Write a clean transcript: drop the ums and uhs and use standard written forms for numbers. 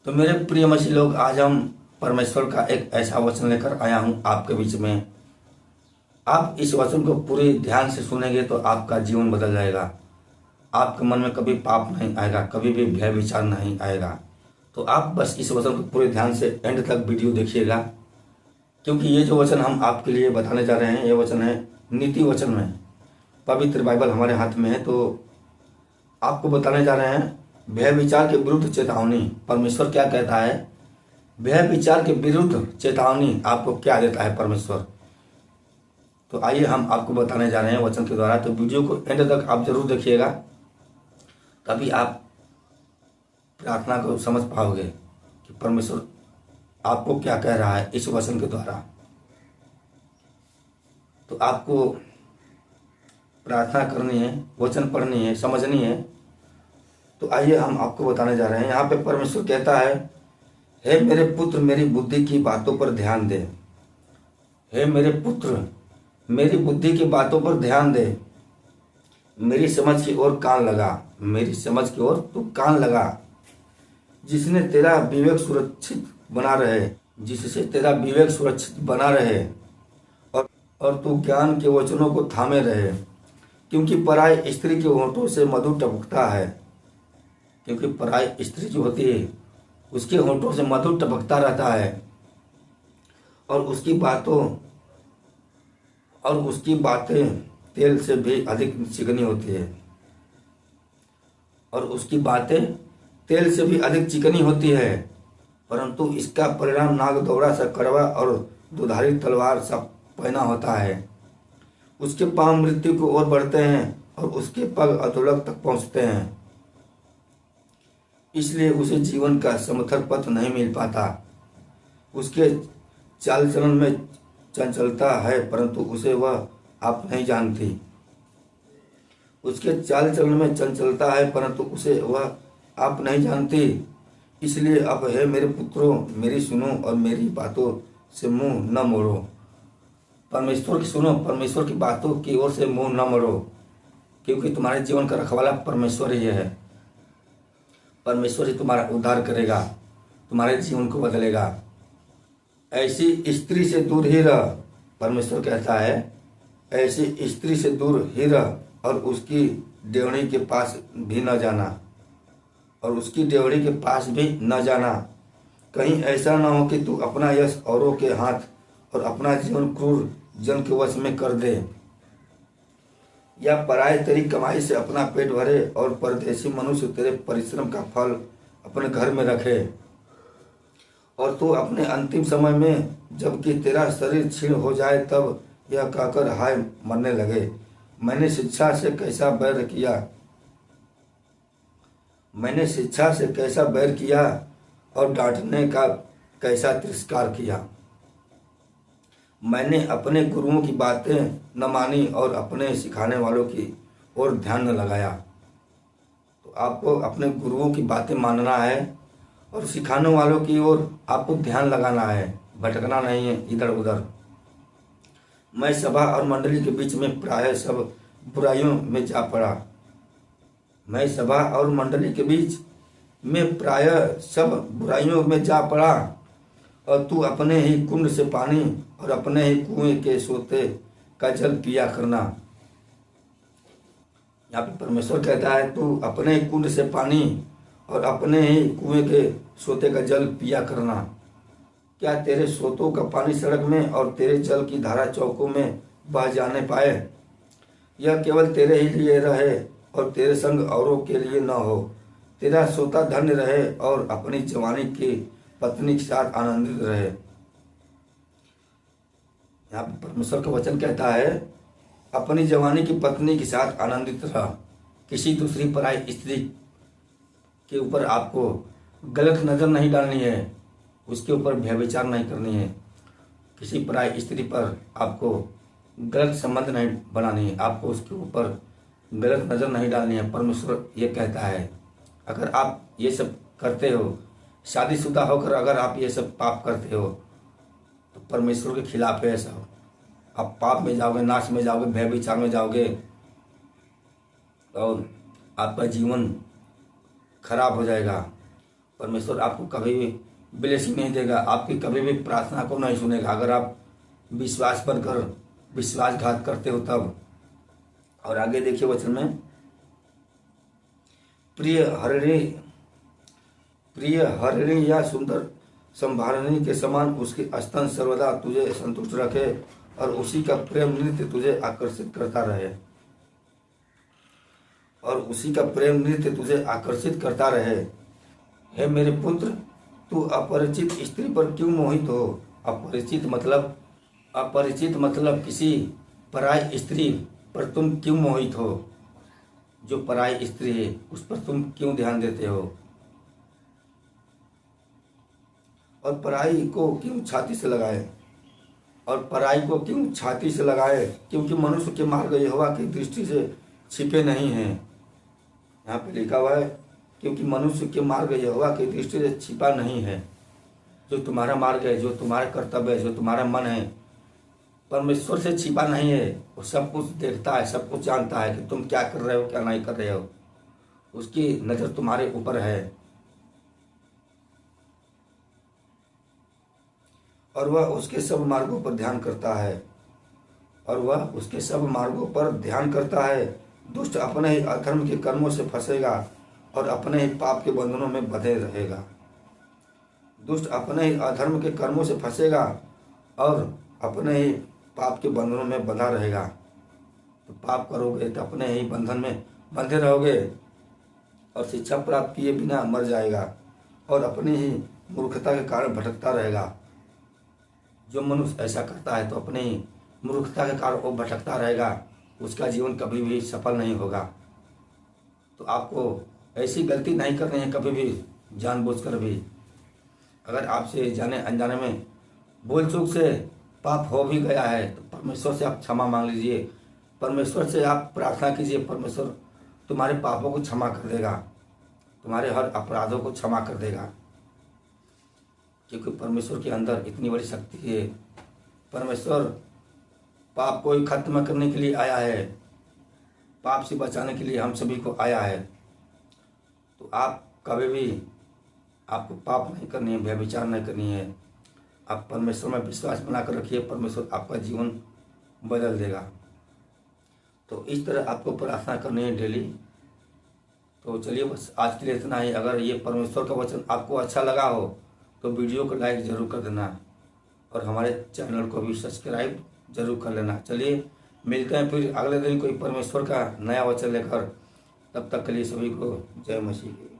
तो मेरे प्रिय मसीह लोग, आज हम परमेश्वर का एक ऐसा वचन लेकर आया हूँ आपके बीच में। आप इस वचन को पूरे ध्यान से सुनेंगे तो आपका जीवन बदल जाएगा। आपके मन में कभी पाप नहीं आएगा, कभी भी भय विचार नहीं आएगा। तो आप बस इस वचन को पूरे ध्यान से एंड तक वीडियो देखिएगा, क्योंकि ये जो वचन हम आपके लिए बताने जा रहे हैं, ये वचन है नीति वचन में। पवित्र बाइबल हमारे हाथ में है, तो आपको बताने जा रहे हैं भय विचार के विरुद्ध चेतावनी। परमेश्वर क्या कहता है, भय विचार के विरुद्ध चेतावनी आपको क्या देता है परमेश्वर। तो आइए हम आपको बताने जा रहे हैं वचन के द्वारा। तो वीडियो को एंड तक आप जरूर देखिएगा, तभी आप प्रार्थना को समझ पाओगे कि परमेश्वर आपको क्या कह रहा है इस वचन के द्वारा। तो आपको प्रार्थना करनी है, वचन पढ़नी है, समझनी है। तो आइए हम आपको बताने जा रहे हैं। यहाँ पे परमेश्वर कहता है, हे मेरे पुत्र, मेरी बुद्धि की बातों पर ध्यान दे। हे मेरे पुत्र, मेरी बुद्धि की बातों पर ध्यान दे। मेरी समझ की ओर कान लगा, मेरी समझ की ओर तू कान लगा। जिसने तेरा विवेक सुरक्षित बना रहे, जिससे तेरा विवेक सुरक्षित बना रहे और तू ज्ञान के वचनों को थामे रहे। क्योंकि पराई स्त्री के होंठों से मधु टपकता है। क्योंकि पराई स्त्री जो होती है, उसके होंठों से मधु टपकता रहता है, और उसकी बातें तेल से भी अधिक चिकनी होती है। और उसकी बातें तेल से भी अधिक चिकनी होती है, परंतु इसका परिणाम नागदौरा सा कड़वा और दुधारी तलवार सा पैना होता है। उसके पांव मृत्यु की ओर बढ़ते हैं और उसके पग अधोलोक तक पहुंचते हैं। इसलिए उसे जीवन का समथर पथ नहीं मिल पाता। उसके चाल चलन में चंचलता है, परंतु उसे वह आप नहीं जानती। उसके चाल चलन में चंचलता है, परंतु उसे वह आप नहीं जानती। इसलिए अब हे मेरे पुत्रों, मेरी सुनो और मेरी बातों से मुंह न मोड़ो। परमेश्वर की सुनो, परमेश्वर की बातों की ओर से मुंह न मोड़ो, क्योंकि तुम्हारे जीवन का रखवाला परमेश्वर ही है। परमेश्वर ही तुम्हारा उद्धार करेगा, तुम्हारे जीवन को बदलेगा। ऐसी स्त्री से दूर ही रह, परमेश्वर कहता है, ऐसी स्त्री से दूर ही रह और उसकी डेवढ़ी के पास भी न जाना, और उसकी डेवढ़ी के पास भी न जाना। कहीं ऐसा न हो कि तू अपना यश औरों के हाथ और अपना जीवन क्रूर जन के वश में कर दे, या पराये तेरी कमाई से अपना पेट भरे और परदेशी मनुष्य तेरे परिश्रम का फल अपने घर में रखे। और तू अपने अंतिम समय में, जबकि तेरा शरीर क्षीण हो जाए, तब यह कहकर हाय मरने लगे, मैंने शिक्षा से कैसा बैर किया, मैंने शिक्षा से कैसा बैर किया और डांटने का कैसा तिरस्कार किया। मैंने अपने गुरुओं की बातें न मानी और अपने सिखाने वालों की ओर ध्यान न लगाया। तो आपको अपने गुरुओं की बातें मानना है और सिखाने वालों की ओर आपको ध्यान लगाना है, भटकना नहीं है इधर उधर। मैं सभा और मंडली के बीच में प्रायः सब बुराइयों में जा पड़ा। मैं सभा और मंडली के बीच में प्रायः सब बुराइयों में जा पड़ा, और तू अपने ही कुंड से पानी और अपने ही कुएं के सोते का जल पिया करना। यहाँ पे परमेश्वर कहता है, तू अपने ही कुंड से पानी और अपने ही कुएं के सोते का जल पिया करना। क्या तेरे सोतों का पानी सड़क में और तेरे जल की धारा चौकों में बह जाने पाए? यह केवल तेरे ही लिए रहे और तेरे संग औरों के लिए न हो। तेरा सोता धन्य रहे और अपनी जवानी की पत्नी के साथ आनंदित रहे। यहाँ पे परमेश्वर का वचन कहता है, अपनी जवानी की पत्नी के साथ आनंदित रह। किसी दूसरी पराई स्त्री के ऊपर आपको गलत नजर नहीं डालनी है, उसके ऊपर व्यभिचार नहीं करनी है। किसी पराई स्त्री पर आपको गलत संबंध नहीं बनानी है, आपको उसके ऊपर गलत नजर नहीं डालनी है। परमेश्वर ये कहता है, अगर आप ये सब करते हो, शादीशुदा होकर अगर आप ये सब पाप करते हो, तो परमेश्वर के खिलाफ है सब। आप पाप में जाओगे, नाश में जाओगे, भय विचार में जाओगे, और आपका जीवन खराब हो जाएगा। परमेश्वर आपको कभी भी ब्लेसिंग नहीं देगा, आपकी कभी भी प्रार्थना को नहीं सुनेगा अगर आप विश्वास पर कर विश्वासघात करते हो तब। और आगे देखिए वचन में, प्रिय हरिणी या सुंदर संभारणी के समान उसके स्तन सर्वदा तुझे संतुष्ट रखे और उसी का प्रेम नृत्य तुझे आकर्षित करता रहे। और उसी का प्रेम नृत्य तुझे आकर्षित करता रहे। हे मेरे पुत्र, तू अपरिचित स्त्री पर क्यों मोहित हो? अपरिचित मतलब किसी पराई स्त्री पर तुम क्यों मोहित हो? जो पराई स्त्री है उस पर तुम क्यों ध्यान देते हो? और पराई को क्यों छाती से लगाए? क्योंकि मनुष्य के मार्ग यहोवा की दृष्टि से छिपे नहीं हैं। यहाँ पे लिखा हुआ है, क्योंकि मनुष्य के मार्ग यहोवा की दृष्टि से छिपा नहीं है। जो तुम्हारा मार्ग है, जो तुम्हारा कर्तव्य है, जो तुम्हारा मन है, परमेश्वर से छिपा नहीं है। वो सब कुछ देखता है, सब कुछ जानता है कि तुम क्या कर रहे हो, क्या नहीं कर रहे हो। उसकी नज़र तुम्हारे ऊपर है और वह उसके सब मार्गों पर ध्यान करता है। दुष्ट अपने ही अधर्म के कर्मों से फंसेगा और अपने ही पाप के बंधनों में बंधे रहेगा। दुष्ट अपने ही अधर्म के कर्मों से फंसेगा और अपने ही पाप के बंधनों में बंधा रहेगा। तो पाप करोगे तो अपने ही बंधन में बंधे रहोगे और शिक्षा प्राप्त किए बिना मर जाएगा और अपनी ही मूर्खता के कारण भटकता रहेगा। जो मनुष्य ऐसा करता है तो अपनी ही मूर्खता के कारण वो भटकता रहेगा, उसका जीवन कभी भी सफल नहीं होगा। तो आपको ऐसी गलती नहीं करनी है कभी भी, जानबूझकर भी। अगर आपसे जाने अनजाने में भूल चूक से पाप हो भी गया है तो परमेश्वर से आप क्षमा मांग लीजिए, परमेश्वर से आप प्रार्थना कीजिए। परमेश्वर तुम्हारे पापों को क्षमा कर देगा, तुम्हारे हर अपराधों को क्षमा कर देगा, क्योंकि परमेश्वर के अंदर इतनी बड़ी शक्ति है। परमेश्वर पाप को ही खत्म करने के लिए आया है, पाप से बचाने के लिए हम सभी को आया है। तो आप कभी भी आपको पाप नहीं करनी है, व्यभिचार नहीं करनी है। आप परमेश्वर में विश्वास बनाकर रखिए, परमेश्वर आपका जीवन बदल देगा। तो इस तरह आपको प्रार्थना करनी है डेली। तो चलिए बस आज के लिए इतना ही। अगर ये परमेश्वर का वचन आपको अच्छा लगा हो तो वीडियो को लाइक ज़रूर कर देना और हमारे चैनल को भी सब्सक्राइब जरूर कर लेना। चलिए मिलते हैं फिर अगले दिन कोई परमेश्वर का नया वचन लेकर। तब तक के लिए सभी को जय मसीह की।